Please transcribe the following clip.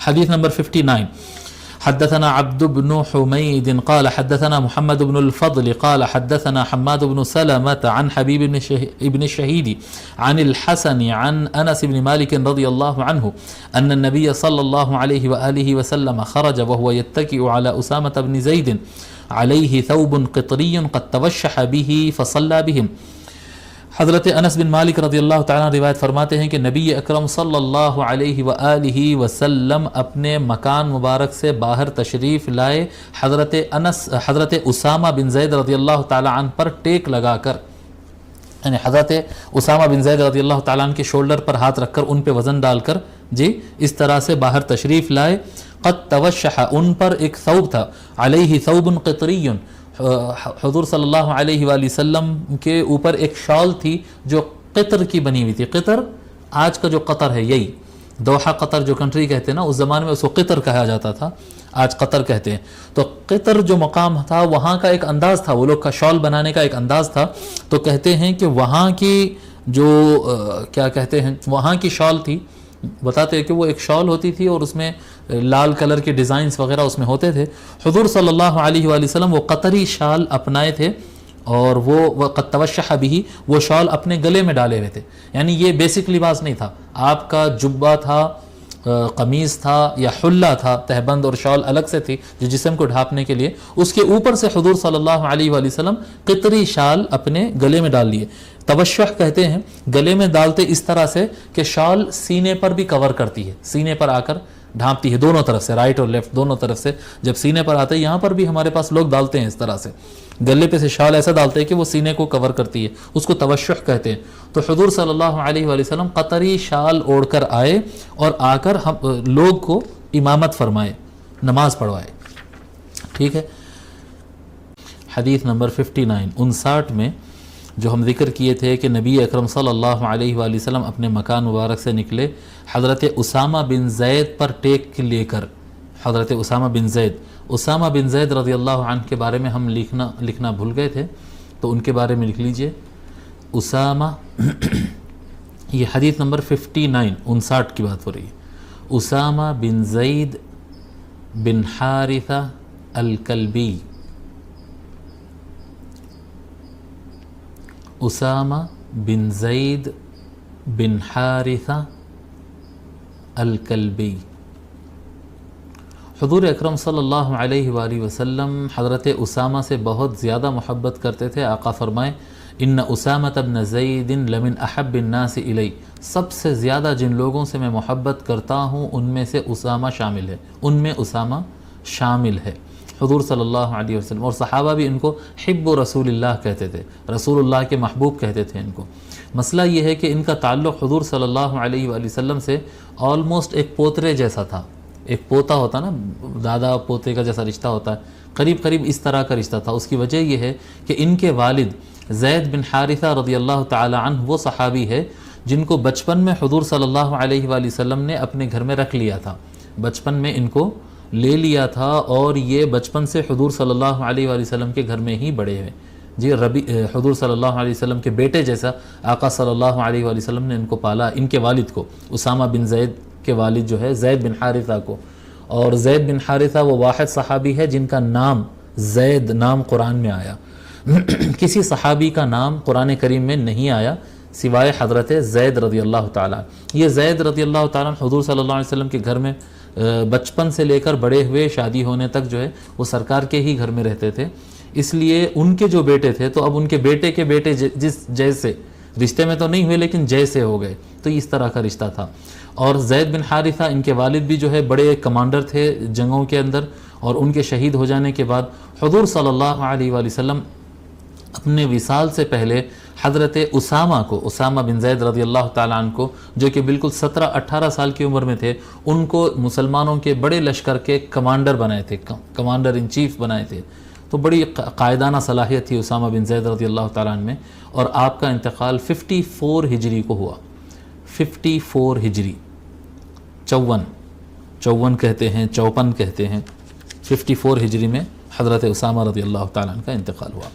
حدیث نمبر 59. حدثنا عبد بن حميد قال حدثنا محمد بن الفضل قال حدثنا حماد بن سلمة عن حبيب بن الشهيد عن الحسن عن أنس بن مالك رضي الله عنه أن النبي صلى الله عليه وآله وسلم خرج وهو يتكئ على أسامة بن زيد عليه ثوب قطري قد توشح به فصلى بهم. حضرت انس بن مالک رضی اللہ تعالیٰ روایت فرماتے ہیں کہ نبی اکرم صلی اللہ علیہ وآلہ وسلم اپنے مکان مبارک سے باہر تشریف لائے، حضرت اسامہ بن زید رضی اللہ تعالیٰ عنہ پر ٹیک لگا کر، یعنی حضرت اسامہ بن زید رضی اللہ تعالیٰ عنہ کے شولڈر پر ہاتھ رکھ کر ان پہ وزن ڈال کر اس طرح سے باہر تشریف لائے. قد توشح، ان پر ایک ثوب تھا، علیہ ثوب قطری، حضور صلی اللہ علیہ وآلہ وسلم کے اوپر ایک شال تھی جو قطر کی بنی ہوئی تھی. قطر آج کا جو قطر ہے، یہی دوحہ قطر جو کنٹری کہتے ہیں نا، اس زمانے میں اس کو قطر کہا جاتا تھا، آج قطر کہتے ہیں. تو قطر جو مقام تھا وہاں کا ایک انداز تھا، وہ لوگ کا شال بنانے کا ایک انداز تھا. تو کہتے ہیں کہ وہاں کی جو کیا کہتے ہیں، وہاں کی شال تھی، بتاتے ہیں کہ وہ ایک شال ہوتی تھی اور اس میں لال کلر کے ڈیزائنز وغیرہ اس میں ہوتے تھے. حضور صلی اللہ علیہ وآلہ وسلم وہ قطری شال اپنائے تھے اور وہ قد توشح بھی، وہ شال اپنے گلے میں ڈالے ہوئے تھے. یعنی یہ بیسک لباس نہیں تھا، آپ کا جبہ تھا، قمیض تھا یا حلہ تھا، تہبند اور شال الگ سے تھی جو جسم کو ڈھانپنے کے لیے، اس کے اوپر سے حضور صلی اللہ علیہ وآلہ وسلم قطری شال اپنے گلے میں ڈال لیے. توشح کہتے ہیں گلے میں ڈالتے اس طرح سے کہ شال سینے پر بھی کور کرتی ہے، سینے پر آ کر ڈھانپتی ہے دونوں طرف سے، رائٹ اور لیفٹ دونوں طرف سے. جب سینے پر آتے ہیں، یہاں پر بھی ہمارے پاس لوگ ڈالتے ہیں اس طرح سے، گلے پہ سے شال ایسا ڈالتے ہیں کہ وہ سینے کو کور کرتی ہے، اس کو توشح کہتے ہیں. تو حضور صلی اللہ علیہ وآلہ وسلم قطری شال اوڑھ کر آئے اور آ کر لوگ کو امامت فرمائے، نماز پڑھوائے. ٹھیک ہے. حدیث نمبر 59 59 میں جو ہم ذکر کیے تھے کہ نبی اکرم صلی اللہ علیہ وآلہ وسلم اپنے مکان مبارک سے نکلے حضرت اسامہ بن زید پر ٹیک لے کر. حضرت اسامہ بن زید رضی اللہ عنہ کے بارے میں ہم لکھنا بھول گئے تھے، تو ان کے بارے میں لکھ لیجئے. اسامہ یہ حدیث نمبر 59 59 کی بات ہو رہی ہے. اسامہ بن زید بن حارثہ الکلبی، اسامہ بن زید بن حارثہ الکلبی. حضور اکرم صلی اللہ علیہ وآلہ وسلم حضرت اسامہ سے بہت زیادہ محبت کرتے تھے. آقا فرمائے ان اسامۃ بن زید لمن احب الناس الی، سب سے زیادہ جن لوگوں سے میں محبت کرتا ہوں ان میں سے اسامہ شامل ہے. حضور صلی اللہ علیہ وسلم اور صحابہ بھی ان کو حب رسول اللہ کہتے تھے، رسول اللہ کے محبوب کہتے تھے ان کو. مسئلہ یہ ہے کہ ان کا تعلق حضور صلی اللہ علیہ وآلہ وسلم سے آلموسٹ ایک پوترے جیسا تھا. ایک پوتا ہوتا نا، دادا پوتے کا جیسا رشتہ ہوتا ہے، قریب اس طرح کا رشتہ تھا. اس کی وجہ یہ ہے کہ ان کے والد زید بن حارثہ رضی اللہ تعالی عنہ وہ صحابی ہے جن کو بچپن میں حضور صلی اللہ علیہ وآلہ وسلم نے اپنے گھر میں رکھ لیا تھا، بچپن میں ان کو لے لیا تھا اور یہ بچپن سے حضور صلی اللہ علیہ وآلہ وسلم کے گھر میں ہی بڑے ہوئے. حضور صلی اللہ علیہ وسلم کے بیٹے جیسا آقا صلی اللہ علیہ وآلہ وسلم نے ان کو پالا، ان کے والد کو، اسامہ بن زید کے والد جو ہے زید بن حارثہ کو. اور زید بن حارثہ وہ واحد صحابی ہے جن کا نام زید نام قرآن میں آیا. کسی صحابی کا نام قرآن کریم میں نہیں آیا سوائے حضرت زید رضی اللہ تعالیٰ. یہ زید رضی اللہ تعالیٰ حضور صلی اللہ علیہ وسلم کے گھر میں بچپن سے لے کر بڑے ہوئے شادی ہونے تک جو ہے وہ سرکار کے ہی گھر میں رہتے تھے. اس لیے ان کے جو بیٹے تھے تو اب ان کے بیٹے کے بیٹے جس جیسے رشتے میں تو نہیں ہوئے لیکن جیسے ہو گئے، تو اس طرح کا رشتہ تھا. اور زید بن حارثہ ان کے والد بھی جو ہے بڑے کمانڈر تھے جنگوں کے اندر، اور ان کے شہید ہو جانے کے بعد حضور صلی اللہ علیہ وآلہ وسلم اپنے وصال سے پہلے حضرت اسامہ بن زید رضی اللہ تعالیٰ عنہ کو، جو کہ بالکل 17-18 سال کی عمر میں تھے، ان کو مسلمانوں کے بڑے لشکر کے کمانڈر بنائے تھے، کمانڈر ان چیف بنائے تھے. تو بڑی قائدانہ صلاحیت تھی اسامہ بن زید رضی اللہ تعالیٰ عنہ میں. اور آپ کا انتقال 54 ہجری کو ہوا. 54 ہجری، 54 کہتے ہیں، 54 کہتے ہیں. 54 ہجری میں حضرت اسامہ رضی اللہ تعالیٰ عنہ کا انتقال ہوا.